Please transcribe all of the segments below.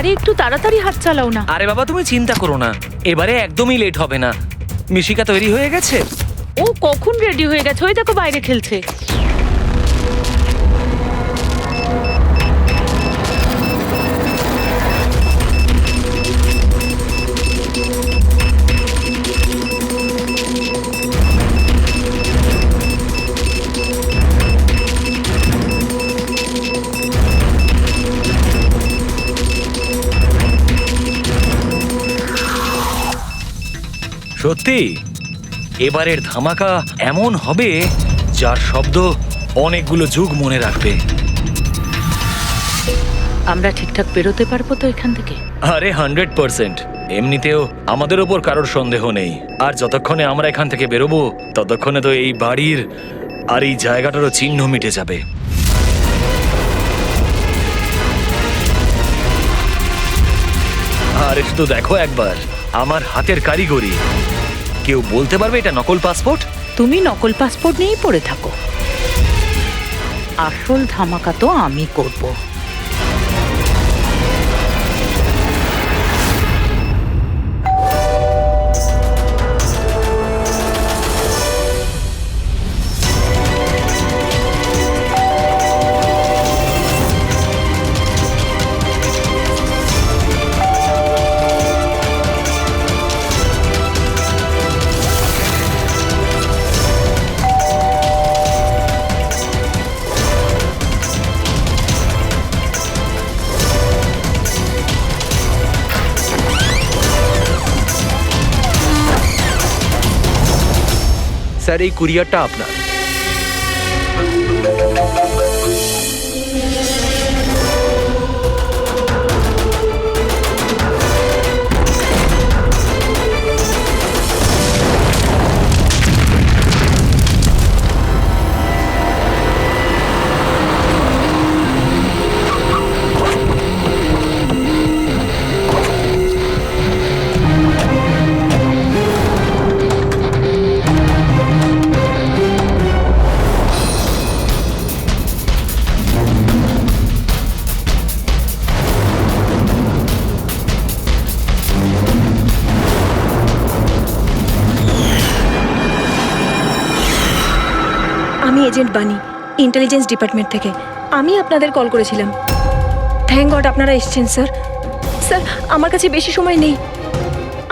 আরে একটু তাড়াতাড়ি হাত চালাও না। আরে বাবা তুমি চিন্তা করো না, এবারে একদমই লেট হবে না। মিশিকা তৈরি হয়ে গেছে? ও কখন রেডি হয়ে গেছে, ওই দেখো বাইরে খেলছে। সত্যি এবারের ধামাকা এমন হবে যার শব্দ অনেকগুলো যুগ মনে রাখবে। আমরা ঠিকঠাক বেরোতে পারবো তো এখান থেকে? আরে 100%। এমনিতেও আমাদের ওপর কারোর সন্দেহ নেই, আর যতক্ষণে আমরা এখান থেকে বেরোবো ততক্ষণে তো এই বাড়ির আর এই জায়গাটারও চিহ্ন মিটে যাবে। আরে শুধু দেখো একবার আমার হাতের কারিগরি। কেউ বলতে পারবে এটা নকল পাসপোর্ট? তুমি নকল পাসপোর্ট নিয়েই পড়ে থাকো, আসল ধামাকা তো আমি করব। স্যার, এই কুরিয়ারটা আপনার। আমি এজেন্ট বানি, ইন্টেলিজেন্স ডিপার্টমেন্ট থেকে। আমি আপনাদের কল করেছিলাম। থ্যাংক গড আপনারা এসেছেন স্যার। স্যার, আমার কাছে বেশি সময় নেই।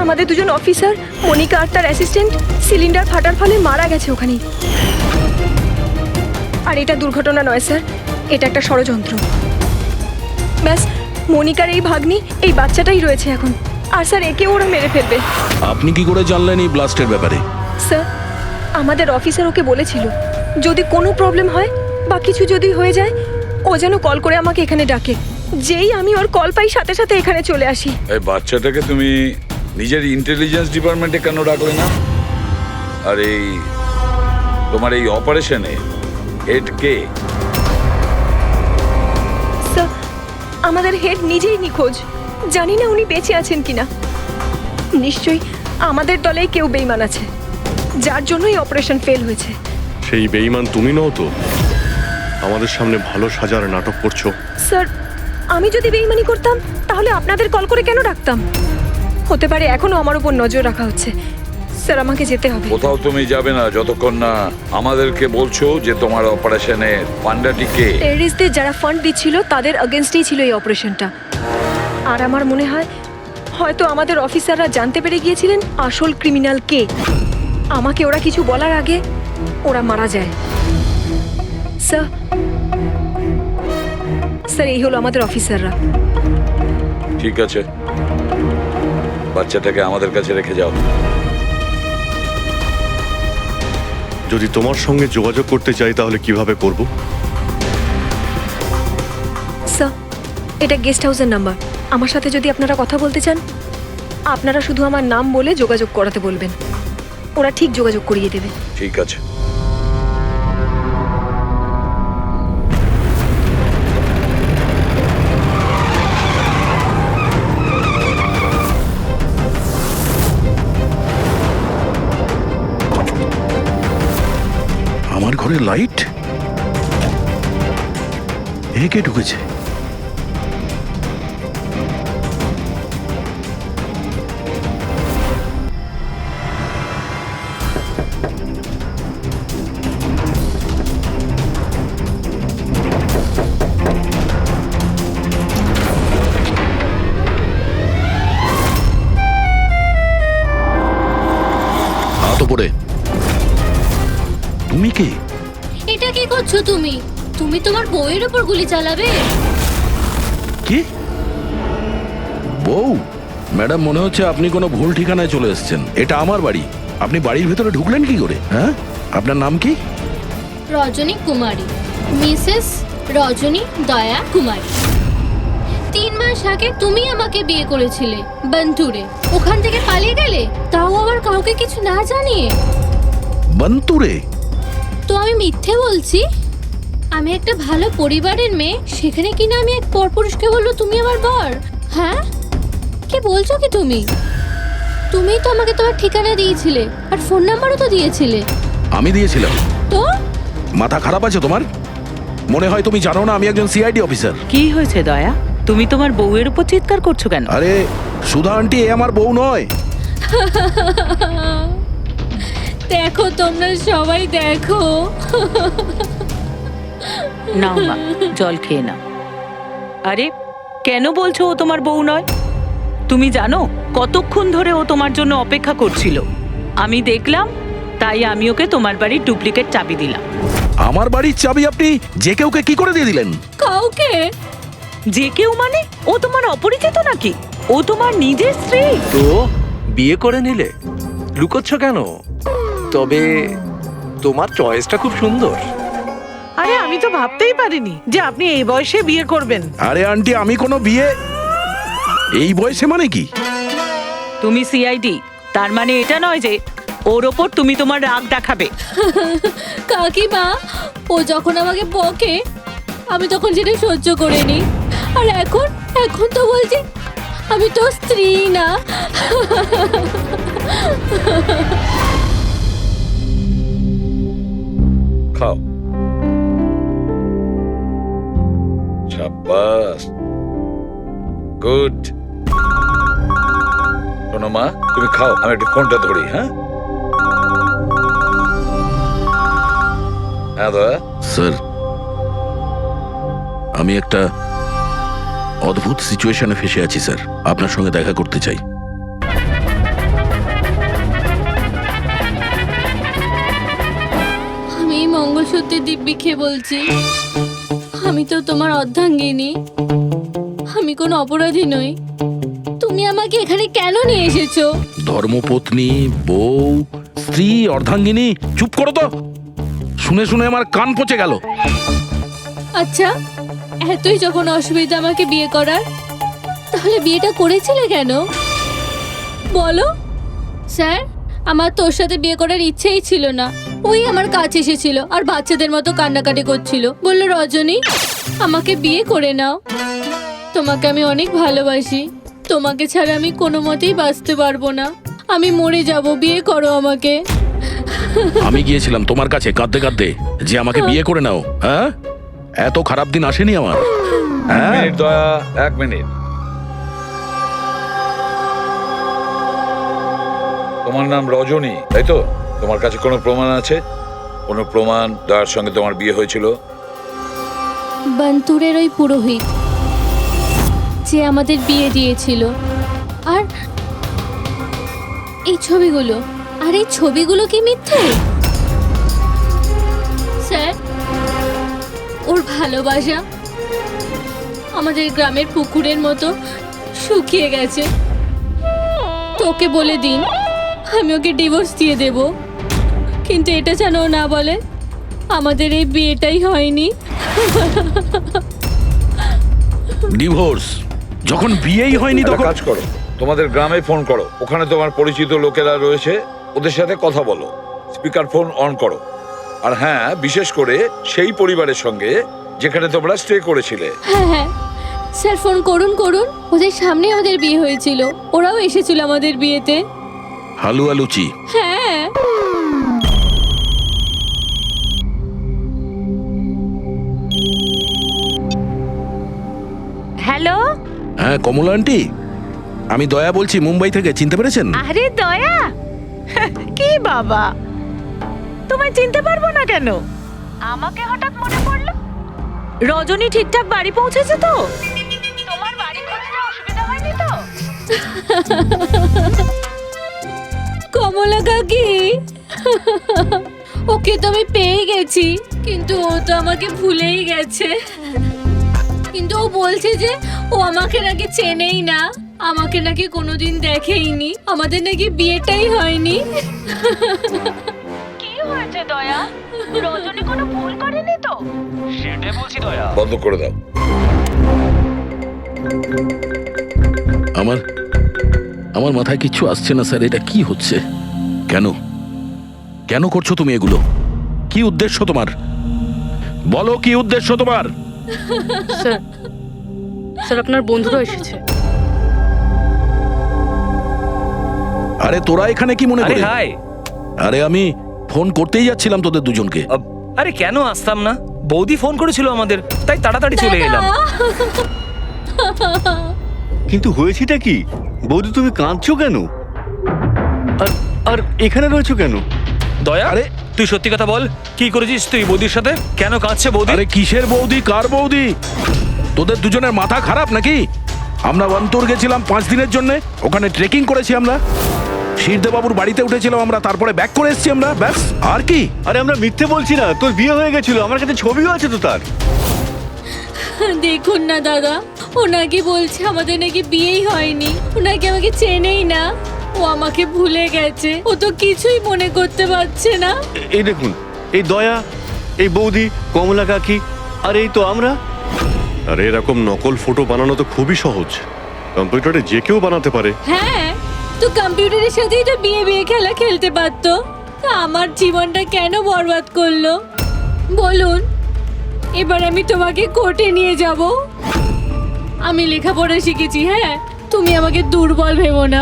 আমাদের দুজন অফিসার, মনিকা আর তার অ্যাসিস্ট্যান্ট, সিলিন্ডার ফাটার ফলে মারা গেছে ওখানেই। আর এটা দুর্ঘটনা নয় স্যার, এটা একটা ষড়যন্ত্র। ব্যাস, মনিকার এই ভাগ্নি, এই বাচ্চাটাই রয়েছে এখন। আর স্যার, একে ওরা মেরে ফেলবে। আপনি কি করে জানলেন এই ব্লাস্টের ব্যাপারে? স্যার, আমাদের অফিসার ওকে বলেছিল যদি কোনো প্রবলেম হয় বা কিছু যদি হয়ে যায় ও যেন কল করে আমাকে এখানে ডাকে। যেই আমি ওর কল পাই সাথে সাথে এখানে চলে আসি। এই বাচ্চাটাকে তুমি নিজের ইন্টেলিজেন্স ডিপার্টমেন্টে কেন ডাকলে না? আর এই তোমার এই অপারেশনে হেড কে? স্যার, আমাদের হেড নিজেই নিখোঁজ। জানি না উনি বেঁচে আছেন কিনা। নিশ্চয়ই আমাদের দলেই কেউ বেইমান আছে, যার জন্যই অপারেশন ফেল হয়েছে। সেই বেঈমান তুমি নও তো? আমাদের সামনে ভালো সাজার নাটক করছো। স্যার, আমি যদি বেইমানি করতাম তাহলে আপনাদের কল করে কেন ডাকতাম? হতে পারে এখনো আমার উপর নজর রাখা হচ্ছে। স্যার, আমাকে যেতে হবে। কোথাও তুমি যাবে না যতক্ষণ না আমাদেরকে বলছো যে তোমার অপারেশনের ফান্ডাটি কে। টেররিস্টদের যারা ফান্ড দিচ্ছিল তাদের এগেনস্টেই ছিল এই অপারেশনটা। আর আমার মনে হয় হয়তো আমাদের অফিসাররা জানতে পেরে গিয়েছিলেন আসল ক্রিমিনাল কে। আমাকে ওরা কিছু বলার আগে ওরা মারা যায়। স্যার, স্যার, এই হলো আমাদের অফিসাররা। ঠিক আছে, বাচ্চাটাকে আমাদের কাছে রেখে যাও। যদি তোমার সঙ্গে যোগাযোগ করতে চাই তাহলে কিভাবে করব? স্যার, এটা গেস্ট হাউসের নাম্বার। আমার সাথে যদি আপনারা কথা বলতে চান আপনারা শুধু আমার নাম বলে যোগাযোগ করাতে বলবেন, ওরা ঠিক যোগাযোগ করিয়ে দেবে। ঠিক আছে। আমার ঘরে লাইট? এ কে ঢুকেছে? তুমি কে? এটা কি করছো তুমি? তুমি তোমার বউয়ের উপর গুলি চালাবে? কি বউ? ম্যাডাম, মনে হচ্ছে আপনি কোনো ভুল ঠিকানায় চলে এসেছেন। এটা আমার বাড়ি। আপনি বাড়ির ভেতরে ঢুকলেন কি করে? হ্যাঁ, আপনার নাম কি? রজনী কুমারী, মিসেস রজনী দয়া কুমারী। 3 মাস আগে তুমি আমাকে বিয়ে করেছিলে বন্তুরে। ওখান থেকে পালিয়ে গেলে, তাও আবার কাউকে কিছু না জানিয়ে। বন্তুরে? তো আমি মিথ্যে বলছি? আমি একটা ভালো পরিবারের মেয়ে, সেখানে কিনা আমি এক পরপুরুষকে বলবো তুমি আমার বর? হ্যাঁ, কি বলছো কি তুমি? তুমিই তো আমাকে তোমার ঠিকানা দিয়েছিলে, আর ফোন নাম্বারও তো দিয়েছিলে। আমি দিয়েছিলাম? তো মাথা খারাপ আছে তোমার? মনে হয় তুমি জানো না আমি একজন সিআইডি অফিসার। কি হয়েছে দয়া? তুমি তোমার বউয়ের উপর চিৎকার করছো কেন? আরে সুধা আন্টি, এ আমার বউ নয়। দেখো, তোমরা সবাই দেখো। নাও মা, জল খেয়ে নাও। আরে কেন বলছো ও তোমার বউ নয়? তুমি জানো কতক্ষণ ধরে ও তোমার জন্য অপেক্ষা করছিল? আমি দেখলাম, তাই আমি ওকে তোমার বাড়ির ডুপ্লিকেট চাবি দিলাম। আমার বাড়ির চাবি আপনি যে কেউকে কি করে দিয়ে দিলেন? কাউকে? যে কেউ মানে? ও তোমার অপরিচিত নাকি? ও তোমার নিজের স্ত্রী। তো বিয়ে করে নিলে? লুকোচ্ছ কেন? তবে তোমার চয়েসটা খুব সুন্দর। আরে আমি তো ভাবতেই পারিনি যে আপনি এই বয়সে বিয়ে করবেন। আরে আন্টি, আমি কোনো বিয়ে এই বয়সে মানে কি? তুমি সিআইডি, তার মানে এটা নয় যে ওর ওপর তুমি তোমার রাগ দেখাবে। কাকিমা, ও যখন আমাকে বকে আমি তখন সেটা সহ্য করে নি, আর এখন এখন তো বলছি আমি তো স্ত্রী না। খাও। শাবাশ, গুড। শোনো মা, তুমি খাও, আমি একটু ফোনটা ধরি। হ্যাঁ হ্যাঁ দয়া। স্যার, আমি একটা অদ্ভুত সিচুয়েশনে ফেসে আছি স্যার, আপনার সঙ্গে দেখা করতে চাই। আমি এই মঙ্গলসূত্রের দিব্যি খেয়ে বলছি, আমি তো তোমার অর্ধাঙ্গিনী। আমি কোনো অপরাধী নই। তুমি আমাকে এখানে কেন নিয়ে এসেছো? ধর্মপত্নী, বউ, স্ত্রী, অর্ধাঙ্গিনী, চুপ করো তো। শুনে শুনে আমার কান পচে গেল। আচ্ছা, এতই যখন অসুবিধা আমাকে বিয়ে করার, তাহলে বিয়েটা করেছিলে কেন বলো? স্যার, আমার তোর সাথে বিয়ে করার ইচ্ছেই ছিল না। ওই আমার কাছে এসেছিল আর বাচ্চাদের মতো কান্নাকাটি করছিল, বলল রজনী আমাকে বিয়ে করে নাও, তোমাকে আমি অনেক ভালোবাসি, তোমাকে ছাড়া আমি কোনো মতেই বাঁচতে পারবো না, আমি মরে যাব, বিয়ে করো আমাকে। আমি গিয়েছিলাম তোমার কাছে কাঁদতে কাঁদতে যে আমাকে বিয়ে করে নাও। হ্যাঁ, এত খারাপ দিন আসেনি আমার। হ্যাঁ, মিনিট দয়া, 1 মিনিট। তোমার নাম রজনী, তাই তো? তোমার কাছে কোনো প্রমাণ আছে? কোনো প্রমাণ দয়ার সঙ্গে তোমার বিয়ে হয়েছিল? বন্তুরের ওই পুরোহিত যে আমাদের বিয়ে দিয়েছিল, আর এই ছবিগুলো, আর এই ছবিগুলো কি মিথ্যে? স্যার, ওর ভালোবাসা আমাদের গ্রামের পুকুরের মতো শুকিয়ে গেছে। তোকে বলে দিন আমি ওকে ডিভোর্স দিয়ে দেব, কিন্তু এটা যেন ও না বলে আমাদের এই বিয়েটাই হয়নি। ডিভোর্স? যখন বিয়েই হয়নি একটা তখন কাজ করো, তোমাদের গ্রামে ফোন করো, ওখানে তোমার পরিচিত লোকেরা রয়েছে, ওদের সাথে কথা বলো, স্পিকার ফোন অন করো। আর হ্যাঁ, বিশেষ করে সেই পরিবারের সঙ্গে যেখানে তোমরা স্টে করেছিলে। হ্যাঁ হ্যাঁ স্যার, ফোন করুন করুন, ওদের সামনে আমাদের বিয়ে হয়েছিল, ওরাও এসেছিল আমাদের বিয়েতে। হালুয়া লুচি? হ্যাঁ। হ্যালো। হ্যাঁ কমলা আন্টি, আমি দয়া বলছি মুম্বাই থেকে, চিনতে পেরেছেন? আরে দয়া, কি বাবা, তোমায় চিনতে পারবো না কেন? আমাকে হঠাৎ মনে পড়লো। রজনী ঠিকঠাক বাড়ি পৌঁছেছে তো? তোমার বাড়ি খুঁজতে অসুবিধা হয়নি তো? কমলা কাকি, ওকে ওকে তো আমি পেয়ে গেছি, কিন্তু ও তো আমাকে ভুলেই গেছে। কিন্তু ও বলছে যে ও আমাকে নাকি চেনেই না, আমাকে নাকি কোনোদিন দেখেইনি, আমাদের নাকি বিয়েটাই হয়নি। কি হয়েছে দয়া? রজনী কোনো ভুল করেনি তো? সেটাই বলছি দয়া। বন্ধ করে দাও। আমার মাথায় কিচ্ছু আসছে না স্যার, এটা কি হচ্ছে? কেন কেন করছো তুমি এগুলো? কি উদ্দেশ্য তোমার? বলো কি উদ্দেশ্য তোমার? স্যার আপনার বন্ধুরা এসেছে। আরে তোরা এখানে কি মনে আরে করে? হাই। আরে আমি ফোন করতেই যাচ্ছিলাম তোদের দুজনকে। আরে কেন আসতাম না? বৌদি ফোন করেছিল আমাদের, তাই তাড়াতাড়ি চলে এলাম। কিন্তু হয়েছেটা কি? বৌদি তুমি কাঁদছো কেন? আর আর এখানে রয়েছো কেন? দয়া, আরে তুই সত্যি কথা বল, কি করেছিস তুই বৌদির সাথে? কেন কাঁদছে বৌদি? আরে কিসের বৌদি, কার বৌদি? তোদের দুজনের মাথা খারাপ নাকি? আমরা বন্তর গেছিলাম 5 দিনের জন্য, ওখানে ট্রেকিং করেছি আমরা। শিরদেবাবুর বাড়িতে উঠেছিলাম আমরা, তারপরে ব্যাক করে এসেছি আমরা, ব্যাস। আর কি? আরে আমরা মিথ্যে বলছি না, তোর বিয়ে হয়ে গেছিল, আমার কাছে ছবিও আছে তো তার। দেখুন না দাদা, ও নাকি বলছে আমাদের নাকি বিয়েই হয়নি, ও নাকি আমাকে চেনেই না, ও আমাকে ভুলে গেছে, ও তো কিছুই মনে করতে পারছে না। এই দেখুন, এই দয়া, এই বৌদি, কমলা কাকি, আর এই তো আমরা। আরে এরকম নকল ফটো বানানো তো খুবই সহজ, কম্পিউটারে যে কেউ বানাতে পারে। হ্যাঁ, তো কম্পিউটারের সাথেই তো বিয়ে বিয়ে খেলা খেলতে পারতো। তা আমার জীবনটা কেন বরবাদ করলো বলুন? এবার আমি তোমাকে কোর্টে নিয়ে যাব। আমি লেখাপড়া শিখেছি, হ্যাঁ, তুমি আমাকে দুর্বল ভেবো না।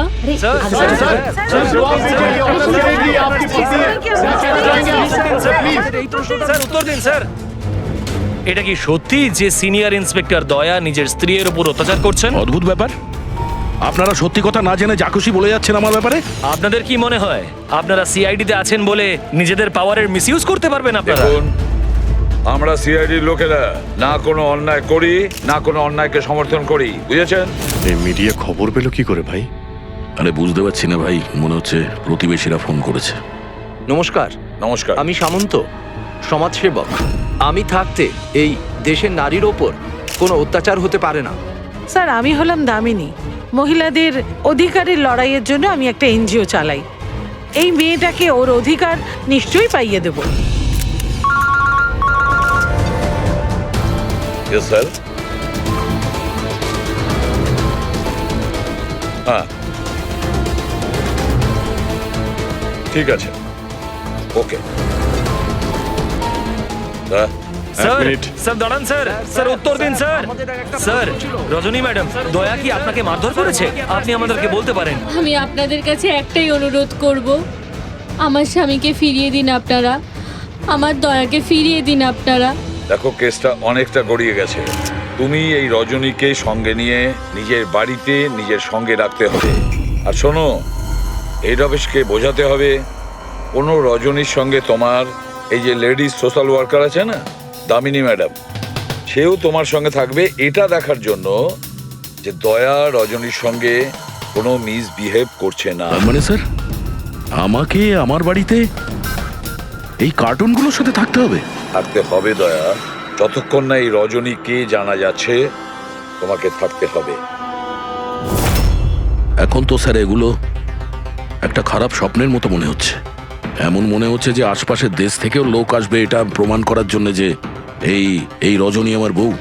স্যার উত্তর দিন স্যার। এটা কি সত্যি যে সিনিয়র ইন্সপেক্টর দয়া নিজের স্ত্রীর উপর অত্যাচার করছেন? অদ্ভুত ব্যাপার, আপনারা সত্যি কথা না জেনে যা খুশি বলে যাচ্ছেন আমার ব্যাপারে। আপনাদের কি মনে হয় আপনারা সিআইডিতে আছেন বলে নিজেদের পাওয়ারের মিসইউজ করতে পারবেন আপনারা? দেখুন, আমরা সিআইডির লোকেরা না কোনো অন্যায় করি, না কোনো অন্যায়কে সমর্থন করি, বুঝেছেন? এই মিডিয়া খবর পেলো কি করে ভাই? আরে বুঝতে পারছি না ভাই, মনে হচ্ছে প্রতিবেশীরা ফোন করেছে। নমস্কার, নমস্কার। আমি সামন্ত, সমাজসেবক। আমি থাকতে এই দেশের নারীর ওপর কোনো অত্যাচার হতে পারে না। স্যার, আমি হলাম দামিনী। মহিলাদের অধিকারের লড়াইয়ের জন্য আমি একটা এনজিও চালাই। এই মেয়েটাকে ওর অধিকার নিশ্চয়ই পাইয়ে দেব। Yes sir. হ্যাঁ, ঠিক আছে, ওকে। Sir minute. স্যার দাঁড়ান স্যার, স্যার উত্তর দিন স্যার। স্যার, রজনী ম্যাডাম, দয়া কি আপনাকে মারধর করেছে? আপনি আমাদেরকে বলতে পারেন। আমি আপনাদের কাছে একটাই অনুরোধ করব, আমার স্বামীকে ফিরিয়ে দিন আপনারা, আমার দয়াকে ফিরিয়ে দিন আপনারা। দেখো, কেসটা অনেকটা গড়িয়ে গেছে। তুমি এই রজনীকে সঙ্গে নিয়ে নিজের বাড়িতে নিজের সঙ্গে রাখতে হবে। আর শোনো, হেড অফিসকে বোঝাতে হবে কোনো রজনীর সঙ্গে তোমার এই যে লেডিস সোশ্যাল ওয়ার্কার আছে না, দামিনী ম্যাডাম, সেও তোমার সঙ্গে থাকবে, এটা দেখার জন্য যে দয়া রজনীর সঙ্গে কোনো মিসবিহেভ করছে না। তার মানে স্যার আমাকে আমার বাড়িতে এই কার্টুনগুলোর সাথে থাকতে হবে? থাকতে হবে দয়া, যতক্ষণ না এই রজনী কে জানা যাচ্ছে, তোমাকে থাকতে হবে। এখন তো স্যার এগুলো একটা খারাপ স্বপ্নের মতো মনে হচ্ছে। এমন মনে হচ্ছে যে আশপাশের দেশ থেকেও লোক আসবে এটা প্রমাণ করার জন্য যে এই রজনী আমার বউ।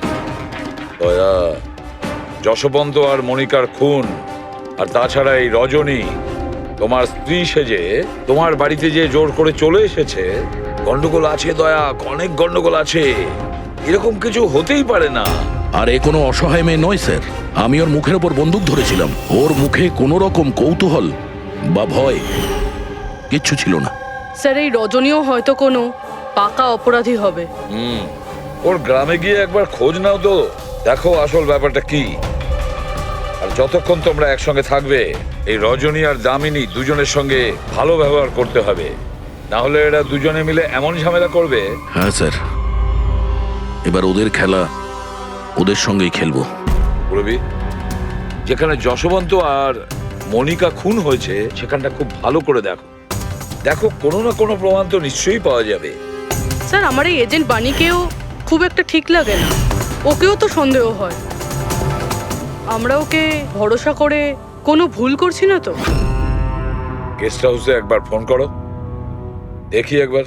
দয়া, যশবন্ত আর মনিকার খুন, আর তাছাড়া এই রজনী তোমার স্ত্রী সেজে তোমার বাড়িতে যে জোর করে চলে এসেছে, গন্ডগোল আছে দয়া, অনেক গন্ডগোল আছে। এরকম কিছু হতেই পারে না। আর এ কোনো অসহায় মেয়ে নয় স্যার, আমি ওর মুখের ওপর বন্দুক ধরেছিলাম, ওর মুখে কোনো রকম কৌতূহল বা ভয় কিচ্ছু ছিল না। স্যার এই রজনীও হয়তো কোনো পাকা অপরাধী হবে। ওর গ্রামে গিয়ে একবার খোঁজ নাও তো, দেখো আসল ব্যাপারটা কি। আর যতক্ষণ তোমরা একসঙ্গে থাকবে, এই রজনী আর দামিনী দুজনের সঙ্গে ভালো ব্যবহার করতে হবে, না হলে এরা দুজনে মিলে এমন ঝামেলা করবে। হ্যাঁ স্যার, এবার ওদের খেলা ওদের সঙ্গেই খেলবো। পুরবি, যেখানে যশবন্ত আর মনিকা খুন হয়েছে সেখানটা খুব ভালো করে দেখো, দেখো কোনো না কোনো প্রমাণ তো নিশ্চয়ই পাওয়া যাবে। স্যার আমার এই এজেন্ট বানিকেও খুব একটা ঠিক লাগে না, ওকেও তো সন্দেহ হয়। আমরা ওকে ভরসা করে কোনো ভুল করছি না তো? গেস্ট হাউসে একবার ফোন করো, দেখি একবার।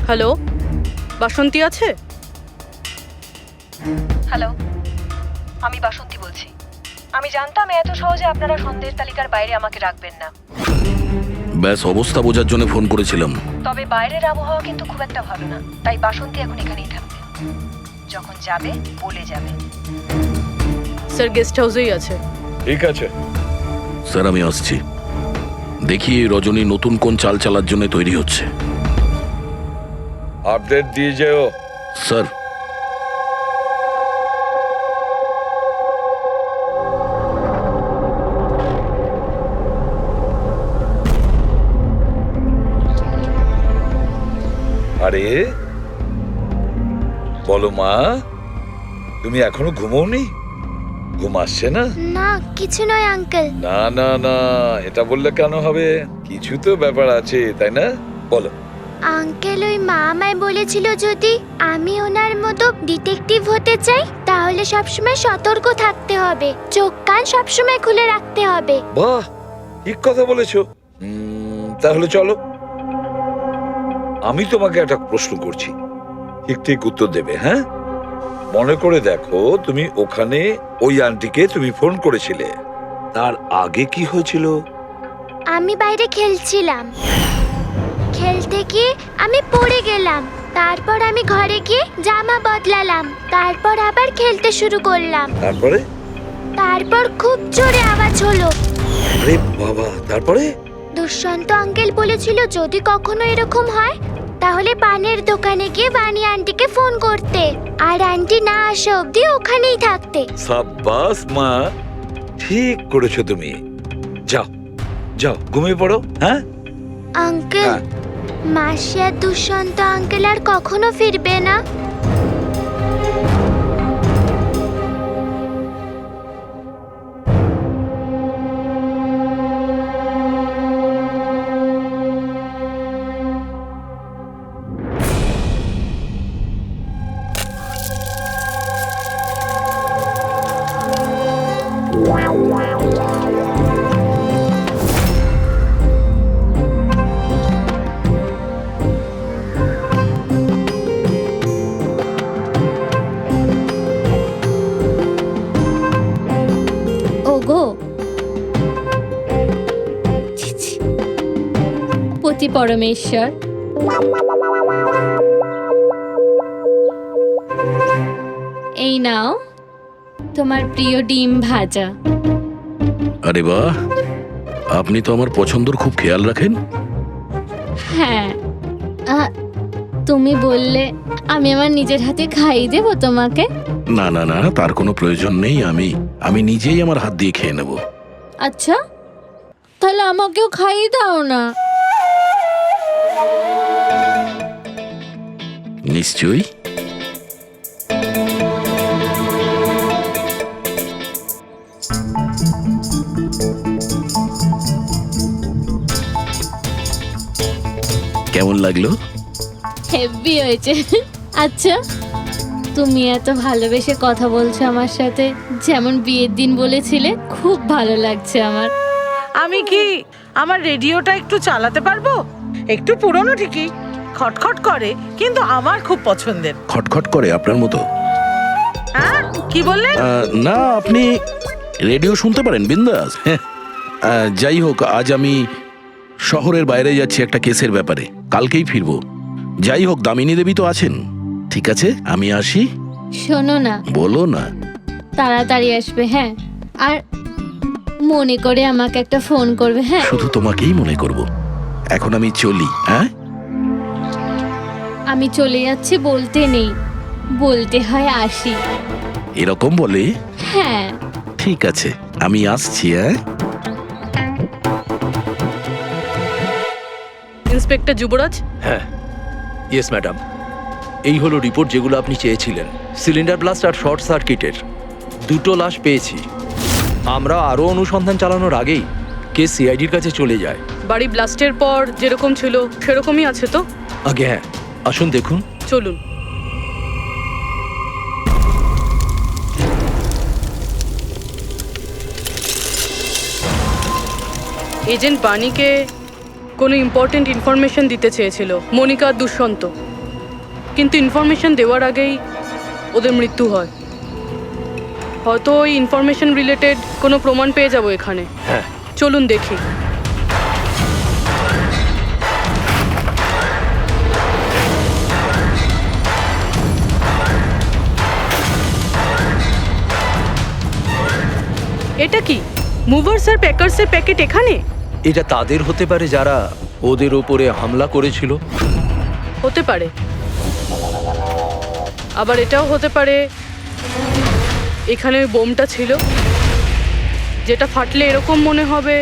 হ্যালো, বাসন্তী আছে? হ্যালো, আমি বাসন্তী বলছি। আমি জানতাম এত সহজে আপনারা সন্দেহের তালিকার বাইরে আমাকে রাখবেন না, ব্যাস অবস্থা বোঝার জন্য ফোন করেছিলাম। তবে বাইরের আবহাওয়া কিন্তু খুব একটা ভালো না, তাই বাসন্তী এখন এখানেই থাকবে। যখন যাবে বলে যাবে। স্যার গেস্ট হাউসেই আছে। ঠিক আছে স্যার আমি আসছি। দেখি এই রজনী নতুন কোন চাল চালার জন্য তৈরি হচ্ছে। আপডেট দিয়ে যেও। স্যার আরে বলো মা, তুমি এখনো ঘুমোওনি? ঘুম আসছে না? না কিছু নয় আঙ্কেল। না না না, এটা বললে কেন হবে? কিছু তো ব্যাপার আছে, তাই না? বলো। আঙ্কেল ওই মা আমায় বলেছিল যদি আমি ওনার মতো ডিটেকটিভ হতে চাই তাহলে সবসময় সতর্ক থাকতে হবে, চোখ কান সবসময় খুলে রাখতে হবে। বাহ, ঠিক কথা বলেছো। তাহলে চলো, আমি তোমাকে একটা প্রশ্ন করছি, ঠিক ঠিক উত্তর দেবে। হ্যাঁ, মনে করে দেখো, তুমি ওখানে ওই আন্টিকে তুমি ফোন করেছিলে, তার আগে কি হয়েছিল? আমি বাইরে খেলছিলাম, খেলতে গিয়ে আমি পড়ে গেলাম, তারপর আমি ঘরে গিয়ে জামা বদলালাম, তারপর আবার খেলতে শুরু করলাম। তারপর খুব জোরে আওয়াজ হলো। আরে বাবা, তারপরে? দুষ্যন্ত আঙ্কেল বলেছিল যদি কখনো এরকম হয় তাহলে পানের দোকানে গিয়ে বানি আন্টিকে ফোন করতে, আর আন্টি না আসা অবধি ওখানেই থাকতে। সাব্বাস মা, ঠিক করেছো তুমি। যাও যাও ঘুমিয়ে পড়ো। হ্যাঁ আঙ্কেল, মাসি আর দুষ্যন্ত আঙ্কেল আর কখনো ফিরবে না? ওগো, ছি, ছি। পতি পরমেশ্বর, এই নাও তোমার প্রিয় ডিম ভাজা। আরে বাহ, আপনি তো আমার পছন্দর খুব খেয়াল রাখেন। হ্যাঁ, তুমি বললে আমি আমার নিজের হাতে খাইয়ে দেবো তোমাকে। না না না, তার কোনো প্রয়োজন নেই। আমি নিজেই আমার হাত দিয়ে খেয়ে নেব। আচ্ছা, তাহলে আমাকেও খাইয়ে দাও না। নিশ্চয়ই। কেমন লাগলো? হেভি হয়েছে। আচ্ছা, তুমি এত ভালোবেসে কথা বলছো আমার সাথে, যেমন বিয়ের দিন বলেছিলে। খুব ভালো লাগছে আমার। আমি কি আমার রেডিওটা একটু চালাতে পারবো? একটু পুরনো ঠিকই, খটখট করে, কিন্তু আমার খুব পছন্দের। খটখট করে আপনার মতো? হ্যাঁ, কি বললেন? না, আপনি রেডিও শুনতে পারেন বিন্দাস। যাই হোক, আজ আমি শহরের বাইরে যাচ্ছি একটা কেসের ব্যাপারে, কালকেই ফিরবো। যাই হোক, দামিনী দেবী তো আছেন। ঠিক আছে, আমি আসি। শোনো না, বলো না। তাড়াতাড়ি আসবে, হ্যাঁ? আর মনে করে আমাকে একটা ফোন করবে, হ্যাঁ? শুধু তোমাকেই মনে করব। এখন আমি চলি। হ্যাঁ, আমি চলে যাচ্ছি বলতে নেই, বলতে হয় আসি। এরকম বলে? হ্যাঁ। ঠিক আছে, আমি আসছি। হ্যাঁ, ইন্সপেক্টর যুবরাজ। হ্যাঁ, ইয়েস ম্যাডাম। এই হলো রিপোর্ট যেগুলো আপনি চেয়েছিলেন। সিলিন্ডার ব্লাস্ট আর শর্ট সার্কিটের দুটো লাশ পেয়েছি। আমরা আরও অনুসন্ধান চালানোর আগেই কেস সিআইডির কাছে চলে যায়। বাড়ি ব্লাস্টের পর যেরকম ছিল সেরকমই আছে তো? আগে হ্যাঁ, আসুন দেখুন। চলুন। এজেন্ট বাণীকে কোনো ইম্পর্টেন্ট ইনফরমেশন দিতে চেয়েছিল মনিকা আর দুষ্যন্ত, কিন্তু ইনফরমেশন দেওয়ার আগেই ওদের মৃত্যু হয়। হয়তো ওই ইনফরমেশন রিলেটেড কোনো প্রমাণ পেয়ে যাবো এখানে। হ্যাঁ, চলুন দেখি। এটা কি মুভার্স আর প্যাকার্সের প্যাকেট এখানে? এটা তাদের হতে পারে যারা ওদের ওপরে হামলা করেছিল। হতে পারে, আবার এটাও হতে পারে এখানে ওই বোমটা ছিল যেটা ফাটলে এরকম মনে হবে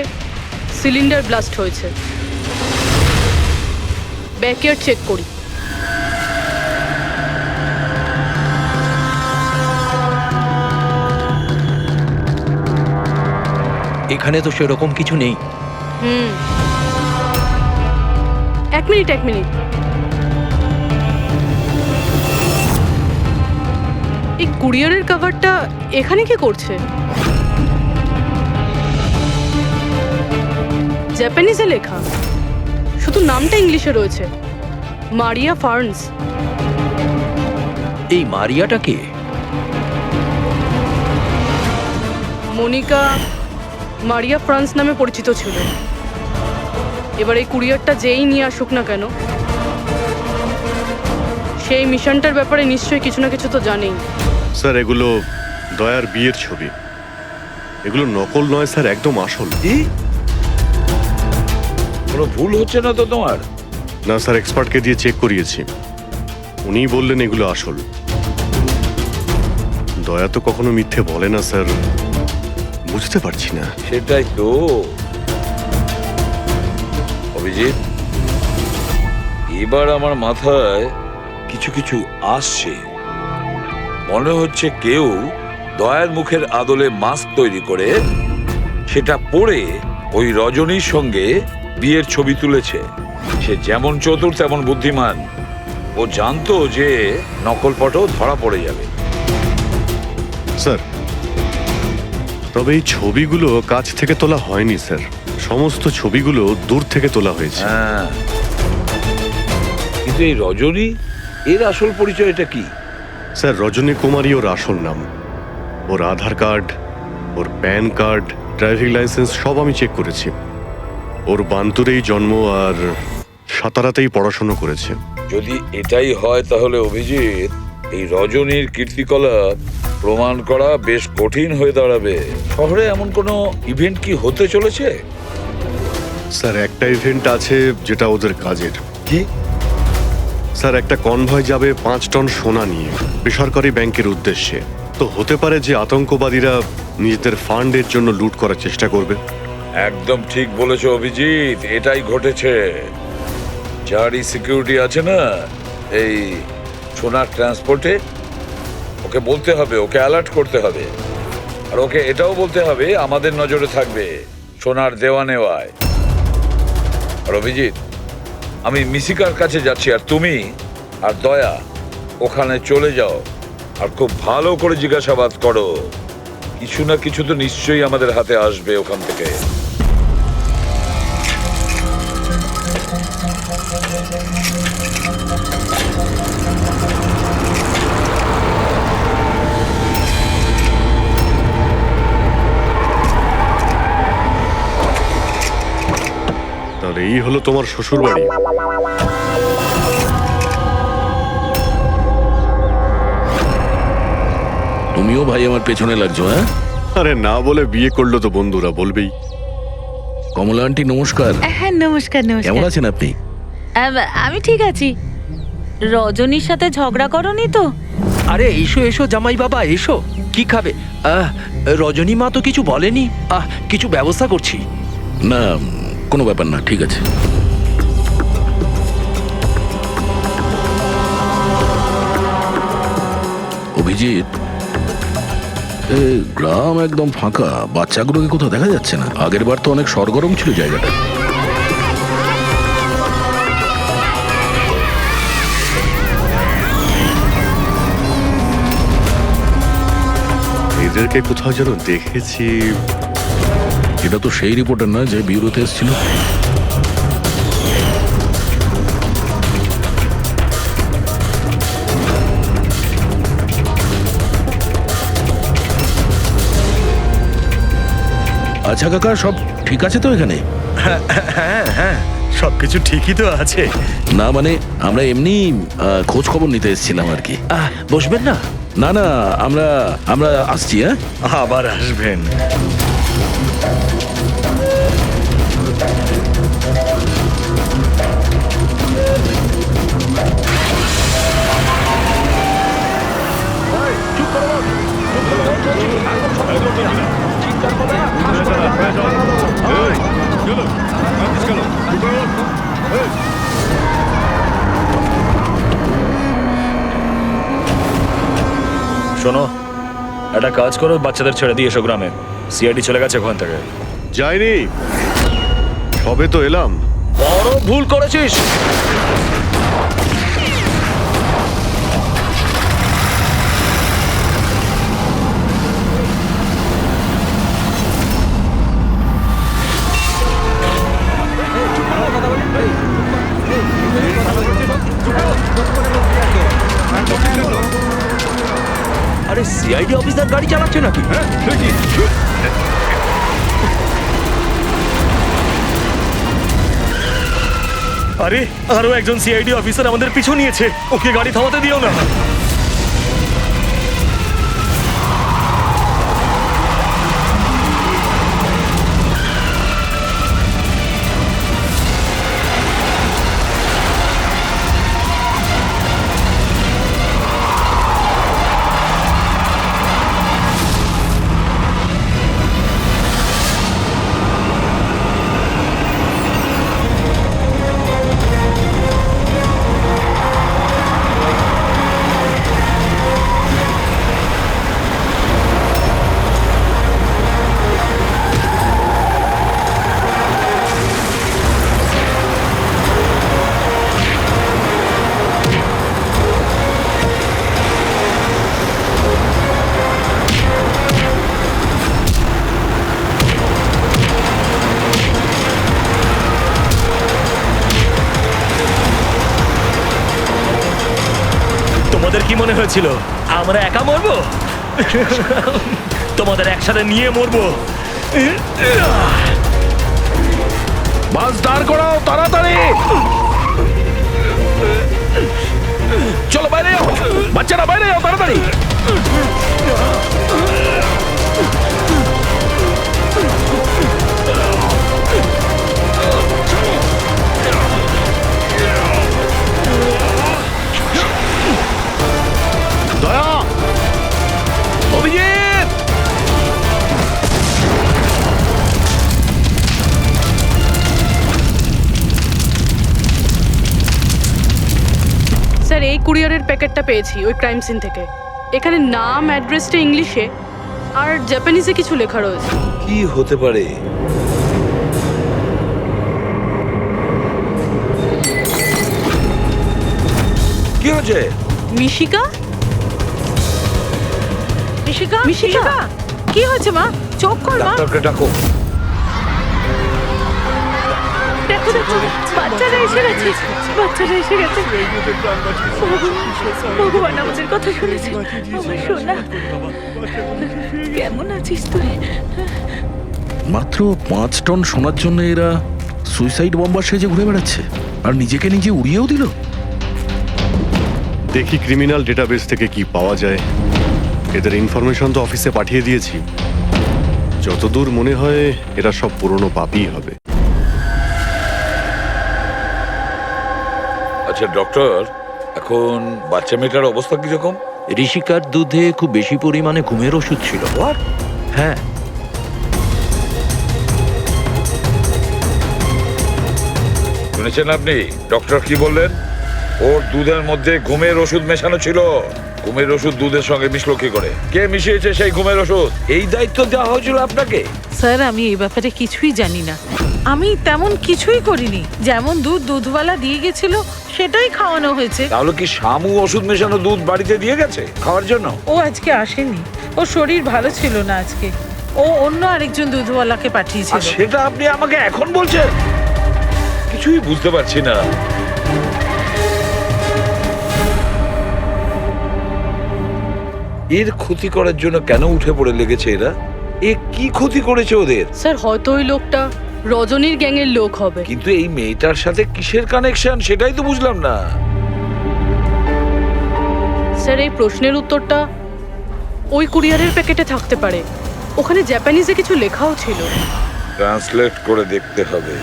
সিলিন্ডার ব্লাস্ট হয়েছে। ব্যাকইয়ার্ড চেক করি। এখানে তো সেরকম কিছু নেই। এক মিনিট। এই কুরিয়ারের কভারটা এখানে কি করছে? জাপানিজে লেখা, শুধু নামটা ইংলিশে রয়েছে, মারিয়া ফার্নস। এই মারিয়াটা কে? মনিকা মারিয়া ফ্রান্স নামে পরিচিত ছিল। এবার এই কুরিয়ারটা যেই নিয়ে আসুক না কেন, সেই মিশনটার ব্যাপারে নিশ্চয়ই কিছু না কিছু তো জানেই। স্যার এগুলো দয়ার বিয়ের ছবি। এগুলো নকল নয় স্যার, একদম আসল। কি? কোনো ভুল হচ্ছে না তো তোমার? না স্যার, এক্সপার্টকে দিয়ে চেক করিয়েছি, উনিই বললেন এগুলো আসল। দয়া তো কখনো মিথ্যে বলে না স্যার, বুঝতে পারছি না। সেটাই তো অভিজিৎ, এবার আমার মাথায় কিছু কিছু আসছে। মনে হচ্ছে কেউ দয়ার মুখের আদলে মাস্ক তৈরি করে সেটা পরে ওই রজনীর সঙ্গে বিয়ের ছবি তুলেছে। সে যেমন চতুর তেমন বুদ্ধিমান। ও জানতো যে নকল ফটো ধরা পড়ে যাবে। স্যার তবে এই ছবিগুলো কাছ থেকে তোলা হয়নি স্যার, সমস্ত ছবিগুলো দূর থেকে তোলা হয়েছে। হ্যাঁ, কিন্তু এই রজনী, এর আসল পরিচয়টা কি? স্যার রজনী কুমারী ওর আসল নাম। ওর আধার কার্ড, ওর প্যান কার্ড, ড্রাইভিং লাইসেন্স সব আমি চেক করেছি। ওর বান্তুরেই জন্ম আর সাতারাতেই পড়াশোনা করেছে। যদি এটাই হয় তাহলে অভিজিৎ, এই রজনীর কীর্তিকলাপ প্রমাণ করা বেশ কঠিন হয়ে দাঁড়াবে। শহরে এমন কোনো ইভেন্ট কি হতে চলেছে? স্যার একটা ইভেন্ট আছে যেটা ওদের কাজের। কি? স্যার একটা কনভয় যাবে 5 টন সোনা নিয়ে বেসরকারি ব্যাংকের উদ্দেশ্যে। তো হতে পারে যে আতঙ্কবাদীরা নিজেদের ফান্ডের জন্য লুট করার চেষ্টা করবে। একদম ঠিক বলেছো অভিজিৎ, এটাই ঘটেছে। যারই সিকিউরিটি আছে না এই সোনার ট্রান্সপোর্টে, ওকে বলতে হবে, ওকে অ্যালার্ট করতে হবে। আর ওকে এটাও বলতে হবে আমাদের নজরে থাকবে সোনার দেওয়া নেওয়ায়। আর অভিজিৎ, আমি মিশিকার কাছে যাচ্ছি, আর তুমি আর দয়া ওখানে চলে যাও আর খুব ভালো করে জিজ্ঞাসাবাদ করো। কিছু না কিছু তো নিশ্চয়ই আমাদের হাতে আসবে ওখান থেকে। তাহলে এই হলো তোমার শ্বশুর বাড়ি। তুমিও ভাই আমার পেছনে লাগছো? হ্যাঁ, আরে না বলে বিয়ে করলো তো বন্ধুরা বলবেই। কমলা আন্টি নমস্কার। হ্যাঁ, নমস্কার। কেমন আছেন আপনি? আমি ঠিক আছি। রজনীর সাথে ঝগড়া করনি তো? আরে এসো এসো জামাই বাবা, এসো। কি খাবে? রজনী মা তো কিছু বলেনি। কিছু ব্যবস্থা করছি। না, কোনো ব্যাপার না, ঠিক আছে। অভিজিৎ, গ্রাম একদম ফাঁকা, বাচ্চাগুলোকে কোথাও দেখা যাচ্ছে না। আগের বার তো অনেক সরগরম ছিল জায়গাটা। এদেরকে কোথাও যেন দেখেছি। এটা তো সেই রিপোর্টার না যে বিউরোতে এসেছিল। আচ্ছা কাকা, সব ঠিক আছে তো এখানে? হ্যাঁ হ্যাঁ, সবকিছু ঠিকই তো আছে। না মানে আমরা এমনি খোঁজ খবর নিতে এসেছিলাম আর কি। বসবেন না? না না, আমরা আমরা আসছি। হ্যাঁ, আবার আসবেন। শোনো, একটা কাজ করো, বাচ্চাদের ছেড়ে দিয়ে এসো গ্রামে। সিআইডি চলে গেছে ওখান থেকে। যাইনি, সবে তো এলাম। বড় ভুল করেছিস। আরে সিআইডি অফিসার গাড়ি চালাচ্ছে নাকি? আরে আরো একজন সিআইডি অফিসার আমাদের পিছু নিয়েছে, ওকে গাড়ি থামাতে দিও না। তোমাদের কি মনে হয়েছিল আমরা একা মরবো? তোমাদের একসাথে নিয়ে মরবো। বাস দাঁড় করাও তাড়াতাড়ি। চলো বাইরে যাও, বাচ্চারা বাইরে যাও তাড়াতাড়ি। দয়া, অভিজিৎ, স্যার এই কুরিয়ারের প্যাকেটটা পেয়েছি ওই ক্রাইম সিন থেকে। এখানে নাম অ্যাড্রেসটা ইংলিশে আর জাপানিজে কিছু লেখা রয়েছে। কি হতে পারে? কি হয়েছে? মিশিকা? মিশিকা, মিশিকা, কি হয়েছে মা? চোখ খোল মা। ডাক্তারকে ডাকো। দেখো দেখো, বাচ্চারা এসে গেছে, বাচ্চারা এসে গেছে। ভগবান আমাদের কথা শুনেছে। আমার সোনা, কেমন আছিস তুই? মাত্র 5 টন সোনার জন্য এরা সুইসাইড বম্বার সেজে ঘুরে বেড়াচ্ছে, আর নিজেকে নিজে উড়িয়েও দিল। দেখি ক্রিমিনাল ডেটাবেস থেকে কি পাওয়া যায়। এদের ইনফরমেশন তো অফিসে পাঠিয়ে দিয়েছি। যতদূর মনে হয় এরা সব পুরনো পাপই হবে। আচ্ছা ডক্টর, এখন বাচ্চা মেয়েটার অবস্থা কিরকম? ঋষিকার দুধে খুব বেশি পরিমাণে ঘুমের ওষুধ ছিল। হ্যাঁ, শুনেছেন আপনি ডক্টর কি বললেন? ওর দুধের মধ্যে ঘুমের ওষুধ মেশানো ছিল। ঘুমের ওষুধ দুধের সঙ্গে মিশলো কি করে? কে মিশিয়েছে সেই ঘুমের ওষুধ? এই দায়িত্ব দেওয়া হয়েছিল আপনাকে? স্যার আমি এই ব্যাপারে কিছুই জানি না। আমি তেমন কিছুই করিনি। যেমন দুধ দুধওয়ালা দিয়ে গেছিল সেটাই খাওয়ানো হয়েছে। তাহলে কি শামু ওষুধ মেশানো দুধ বাড়িতে দিয়ে গেছে খাওয়ার জন্য? ও আজকে আসেনি, ও শরীর ভালো ছিল না আজকে। ও অন্য আরেকজন দুধওয়ালাকে আর পাঠিয়েছিল। সেটা আপনি আমাকে এখন বলছেন? কিছুই বুঝতে পারছি না। এর ক্ষতি করার জন্য কেন উঠে পড়ে লেগেছে এরা? এ কি ক্ষতি করেছে ওদের? স্যার হয়তো ওই লোকটা রজনীর গ্যাংয়ের লোক হবে। কিন্তু এই মেয়েটার সাথে কিসের কানেকশন সেটাই তো বুঝলাম না। স্যার এই প্রশ্নের উত্তরটা ওই কুরিয়ারের প্যাকেটে থাকতে পারে। ওখানে জাপানিজে কিছু লেখাও ছিল। ট্রান্সলেট করে দেখতে হবে।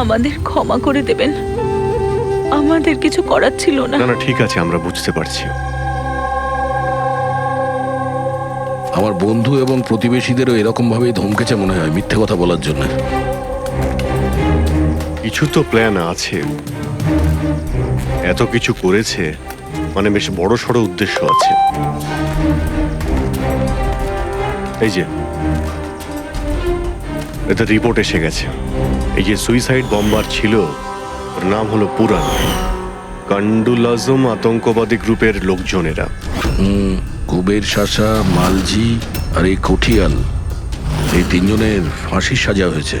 আমাদের ক্ষমা করে দেবেন, আমাদের কিছু করার ছিল না। না না ঠিক আছে, আমরা বুঝতে পারছি। আমার বন্ধু এবং প্রতিবেশীদেরও এরকম ভাবেই ধমকেছে মনে হয় মিথ্যে কথা বলার জন্য। কিছু তো প্ল্যান আছে, এত কিছু করেছে মানে বেশ বড় সড় উদ্দেশ্য আছে। এই যে এতে রিপোর্ট এসে গেছে। এই যে সুইসাইড বম্বার ছিল ওর নাম হলো পুরান। কান্ডুল আজম আতঙ্কবাদী গ্রুপের লোকজনেরা। কুবের শাসা, মালজি আর এই কঠিয়াল, এই তিনজনের ফাঁসির সাজা হয়েছে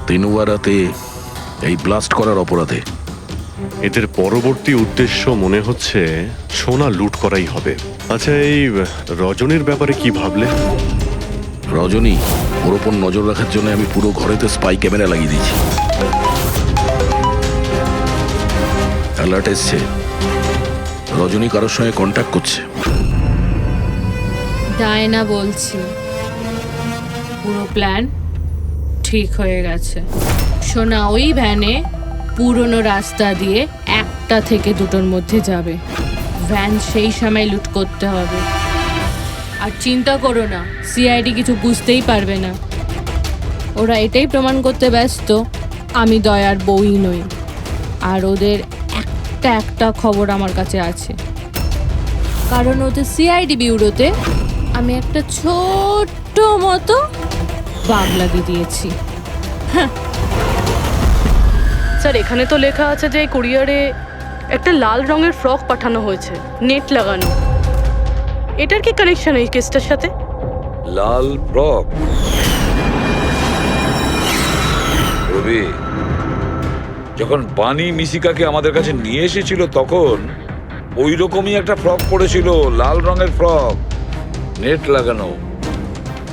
তিনুয়ারাতে এই ব্লাস্ট করার অপরাধে। এদের পরবর্তী উদ্দেশ্য মনে হচ্ছে সোনা লুট করাই হবে। আচ্ছা এই রজনীর ব্যাপারে কি ভাবলে? রজনী, ওর ওপর নজর রাখার জন্য আমি পুরো ঘরেতে স্পাই ক্যামেরা লাগিয়ে দিয়েছি। অ্যালার্ট এসছে, রজনী কারোর সঙ্গে কন্ট্যাক্ট করছে। ডায়না বলছি পুরো প্ল্যান ঠিক হয়ে গেছে। সোনা ওই ভ্যানে পুরনো রাস্তা দিয়ে 1টা থেকে 2টোর মধ্যে যাবে। ভ্যান সেই সময় লুট করতে হবে। আর চিন্তা করো না, সিআইডি কিছু বুঝতেই পারবে না। ওরা এটাই প্রমাণ করতে ব্যস্ত আমি দয়ার বউই নই। আর ওদের একটা খবর আমার কাছে আছে, কারণ ওদের সিআইডি বিউরোতে আমি একটা ছোট্ট মতো বাগ লাগিয়ে দিয়েছি। স্যার এখানে তো লেখা আছে যে কুরিয়ারে একটা লাল রঙের ফ্রক পাঠানো হয়েছে, নেট লাগানো। এটার কি কানেকশন এই কেসটার সাথে? লাল ফ্রক? রবি, যখন বানি মিশিকাকে আমাদের কাছে নিয়ে এসেছিল তখন ওই রকমই একটা ফ্রক পরেছিল, লাল রঙের ফ্রক, নেট লাগানো।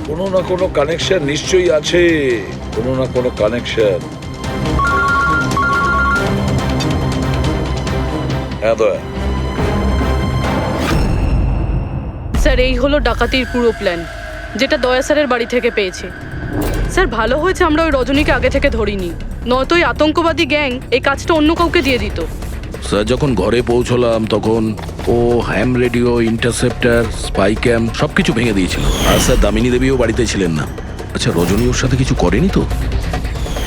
কোনো না কোনো কানেকশন নিশ্চয়ই আছে, কোনো না কোনো কানেকশন। হ্যাঁ দয়া। স্যার এই হলো ডাকাতির পুরো প্ল্যান, যেটা দয়া স্যারের বাড়ি থেকে পেয়েছি। স্যার ভালো হয়েছে আমরা ওই রজনীকে আগে থেকে ধরিনি, নয়তো ওই আতঙ্কবাদী গ্যাং এই কাজটা অন্য কাউকে দিয়ে দিত। স্যার যখন ঘরে পৌঁছলাম তখন ও হ্যাম রেডিও, ইন্টারসেপ্টার, স্পাই ক্যাম্প সবকিছু ভেঙে দিয়েছিল। আর স্যার দামিনী দেবীও বাড়িতে ছিলেন না। আচ্ছা রজনী ওর সাথে কিছু করেনি তো?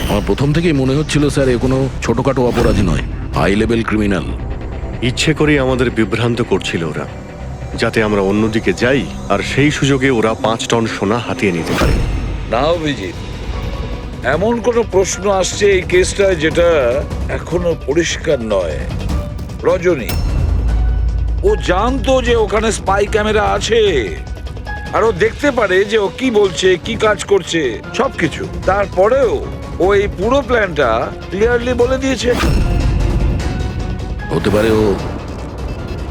আমার প্রথম থেকেই মনে হচ্ছিল স্যার এ কোনো ছোটখাটো অপরাধী নয়, হাই লেভেল ক্রিমিনাল। ইচ্ছে করেই আমাদের বিভ্রান্ত করছিল ওরা, যাতে আমরা অন্যদিকে যাই আর সেই সুযোগে ওরা 5 টন সোনা হাতিয়ে নিতে পারে। না অভিজিৎ, এমন কোনো প্রশ্ন আসছে এই কেসটায় যেটা এখনো পরিষ্কার নয়। রজনী, ও জানতো যে ওখানে স্পাই ক্যামেরা আছে, আর ও দেখতে পারে যে ও কি বলছে, কি কাজ করছে, সবকিছু। তারপরেও ও এই পুরো প্ল্যানটা ক্লিয়ারলি বলে দিয়েছে। হতে পারে ও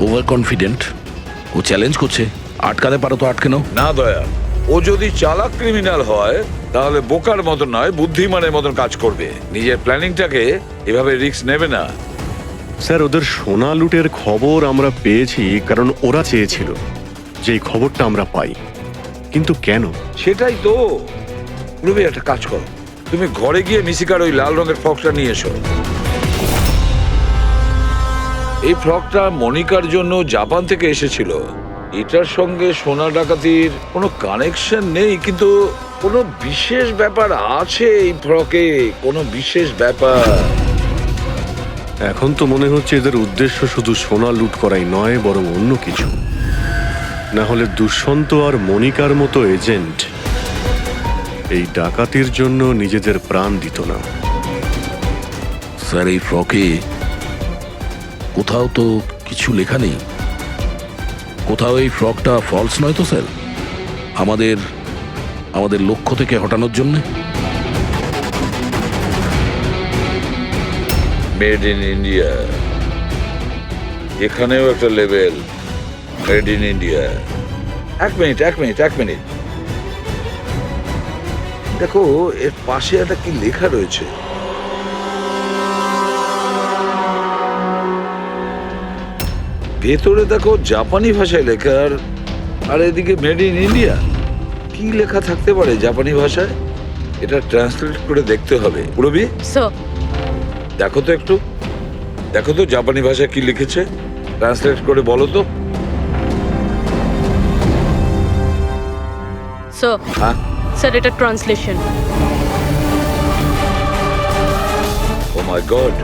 ওভার কনফিডেন্ট, ও চ্যালেঞ্জ করছে। আটকাতে পারো তো আটকে নাও। না দয়া, ও যদি চালাক ক্রিমিনাল হয় তাহলে বোকার মতন নয়, বুদ্ধিমানের মতন কাজ করবে। নিজের প্ল্যানিংটাকে এভাবে রিস্ক নেবে না। স্যার ওদের সোনা লুটের খবর আমরা পেয়েছি কারণ ওরা চেয়েছিল যে এই খবরটা আমরা পাই, কিন্তু কেন? সেটাই তো। রবি একটা কাজ করো, তুমি ঘরে গিয়ে মিশিকার ওই লাল রঙের ফ্রকটা নিয়ে এসো। এই ফ্রকটা মনিকার জন্য জাপান থেকে এসেছিল। এটার সঙ্গে সোনা ডাকাতির কোনো কানেকশন নেই, কিন্তু কোনো বিশেষ ব্যাপার আছে এই ফ্রকে, কোনো বিশেষ ব্যাপার। এখন তো মনে হচ্ছে এদের উদ্দেশ্য শুধু সোনা লুট করাই নয়, বরং অন্য কিছু। না হলে দুষ্যন্ত আর মনিকার মতো এজেন্ট এই ডাকাতির জন্য নিজেদের প্রাণ দিত না। স্যার, এই ফ্রকে কোথাও তো কিছু লেখা নেই। কোথাও এই ফ্রকটা ফলস নয় তো স্যার? আমাদের লক্ষ্য থেকে হটানোর জন্য। মেড ইন ইন্ডিয়া, এখানেও একটা লেভেল মেড ইন ইন্ডিয়া। এক মিনিট দেখো, এর পাশে একটা কি লেখা রয়েছে। ভেতরে দেখো জাপানি ভাষায় লেখা, আর এদিকে মেড ইন ইন্ডিয়া। কি লেখা থাকতে পারে জাপানি ভাষায়? এটা ট্রান্সলেট করে দেখতে হবে। পুরবি, স্যার, দেখো তো জাপানি ভাষায় কি লিখেছে, ট্রান্সলেট করে বলো তো। স্যার, হ্যাঁ, স্যার এটা ট্রান্সলেশন। ও মাই গড।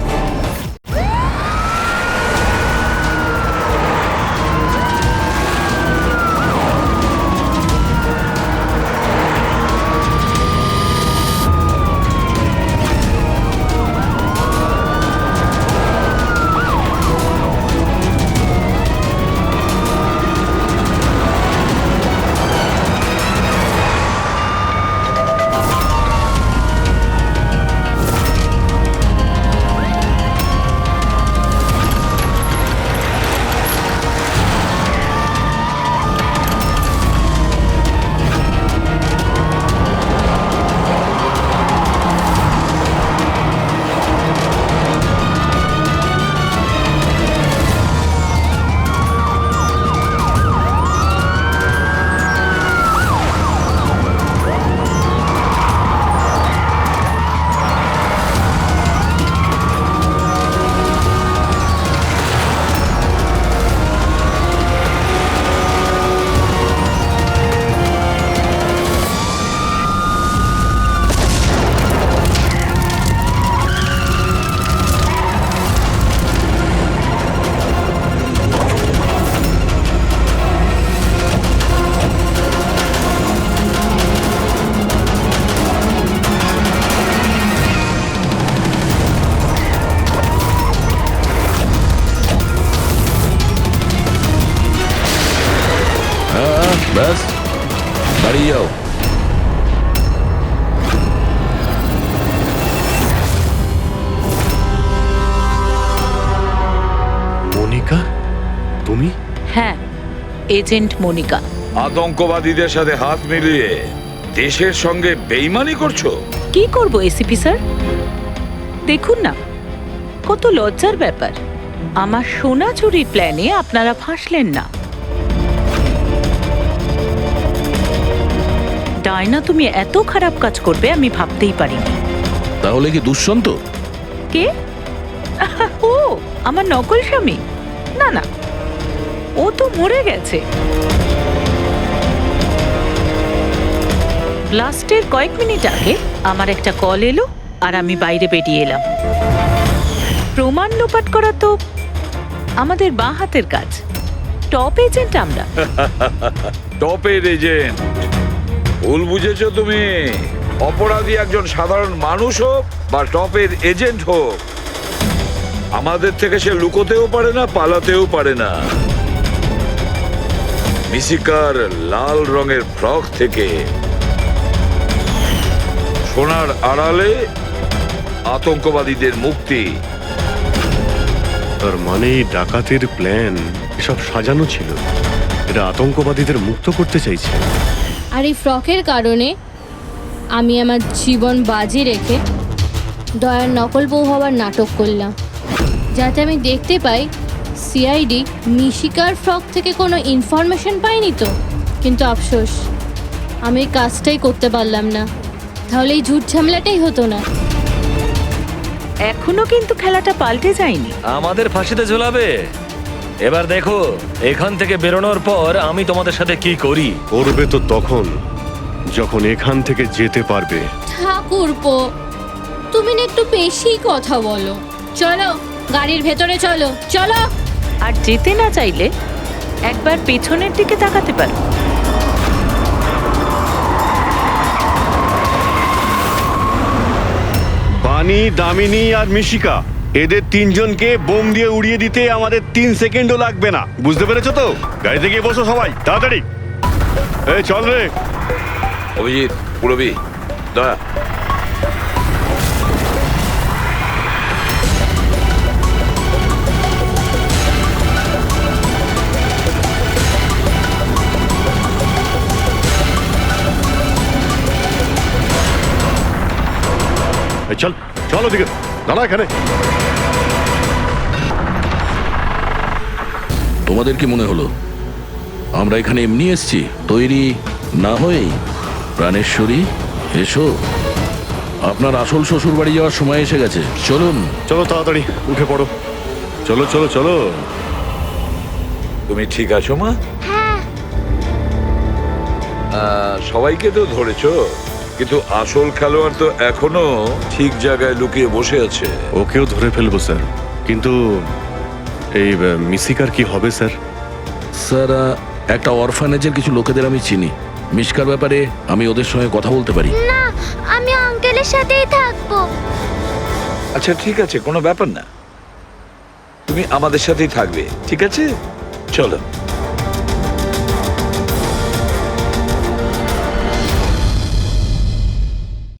ব্যাস, দাঁড়িয়ে যাও। মনিকা, তুমি? হ্যাঁ, এজেন্ট মনিকা। আতঙ্কবাদীদের সাথে হাত মিলিয়ে দেশের সঙ্গে বেইমানি করছো? কি করব এসিপি স্যার? দেখুন না, কত লজ্জার ব্যাপার। আমার সোনা চুরির প্ল্যানে আপনারা ফাঁসলেন না। ডায়না, তুমি এত খারাপ কাজ করবে আমি ভাবতেই পারিনি। তাহলে কি দুষ্যন্ত? কে? ও আমার নকল স্বামী? না না, ও তো মরে গেছে। ব্লাস্টের কয়েক মিনিট আগে আমার একটা কল এলো আর আমি বাইরে বেরিয়ে এলাম। প্রমাণ লোপাট করা তো আমাদের বাঁ হাতের কাজ। টপ এজেন্ট আমরা। টপের এজেন্ট? ভুল বুঝেছো তুমি। অপরাধী একজন সাধারণ মানুষ হোক বা টপের এজেন্ট হোক, আমাদের থেকে সে লুকোতেও পারে না, পালাতেও পারে না। মিশিকার লাল রঙের ফ্রক থেকে সোনার আড়ালে আতঙ্কবাদীদের মুক্তি। তার মানে এই ডাকাতির প্ল্যান এসব সাজানো ছিল। এরা আতঙ্কবাদীদের মুক্ত করতে চাইছে। আর এই ফ্রকের কারণে আমি আমার জীবন বাজি রেখে দয়ার নকল বউ হওয়ার নাটক করলাম, যাতে আমি দেখতে পাই সিআইডি মিশিকার ফ্রক থেকে কোনো ইনফরমেশন পাইনি তো। কিন্তু আফসোস, আমি এই কাজটাই করতে পারলাম না। তাহলে এই ঝুট ঝামেলাটাই হতো না। এখনো কিন্তু খেলাটা পাল্টে যায়নি। আমাদের ফাঁসিতে ঝোলাবে। এবার দেখো এখান থেকে বেরোনোর পর আমি তোমাদের সাথে কি করি। করবে তো তখন যখন এখান থেকে যেতে পারবে। ঠাকুরপো, তুমি না একটু বেশি কথা বলো। চলো গাড়ির ভেতরে চলো চলো। আর যেতে না চাইলে একবার পেছনের দিকে তাকাতে পারো। বানি, দামিনী আর মিশিকা, এদের তিনজনকে বোম দিয়ে উড়িয়ে দিতে আমাদের 3 সেকেন্ডও লাগবে না। বুঝতে পেরেছো তো? গাড়িতে গিয়ে বসো সবাই, তাড়াতাড়ি। এই চল রে। অভিজিৎ, পুরবি, দয়া। এই চল, চল ওদিকে, দাঁড়া এখানে। তোমাদের কি মনে হলো আমরা এখানে এমনি এসেছি? তৈরি না হয়েই? প্রাণেশ্বরী, এসো। আপনার আসল শ্বশুর বাড়ি যাওয়ার সময় এসে গেছে, চলুন। চলো তাড়াতাড়ি উঠে পড়ো, চলো চলো চলো। তুমি ঠিক আছো মা? হ্যাঁ। সবাইকে তো ধরেছো, কিন্তু আসল খেলোয়াড় তো এখনো ঠিক জায়গায় লুকিয়ে বসে আছে। ওকেও ধরে ফেলবো স্যার, কিন্তু এই মিশিকার কি হবে স্যার? স্যার, একটা অরফানেজের কিছু লোকেদের আমি চিনি। মিশকার ব্যাপারে আমি ওদের সঙ্গে কথা বলতে পারি। না, আমি আঙ্কেলের সাথেই থাকবো। আচ্ছা ঠিক আছে, কোনো ব্যাপার না, তুমি আমাদের সাথেই থাকবে, ঠিক আছে? চলো।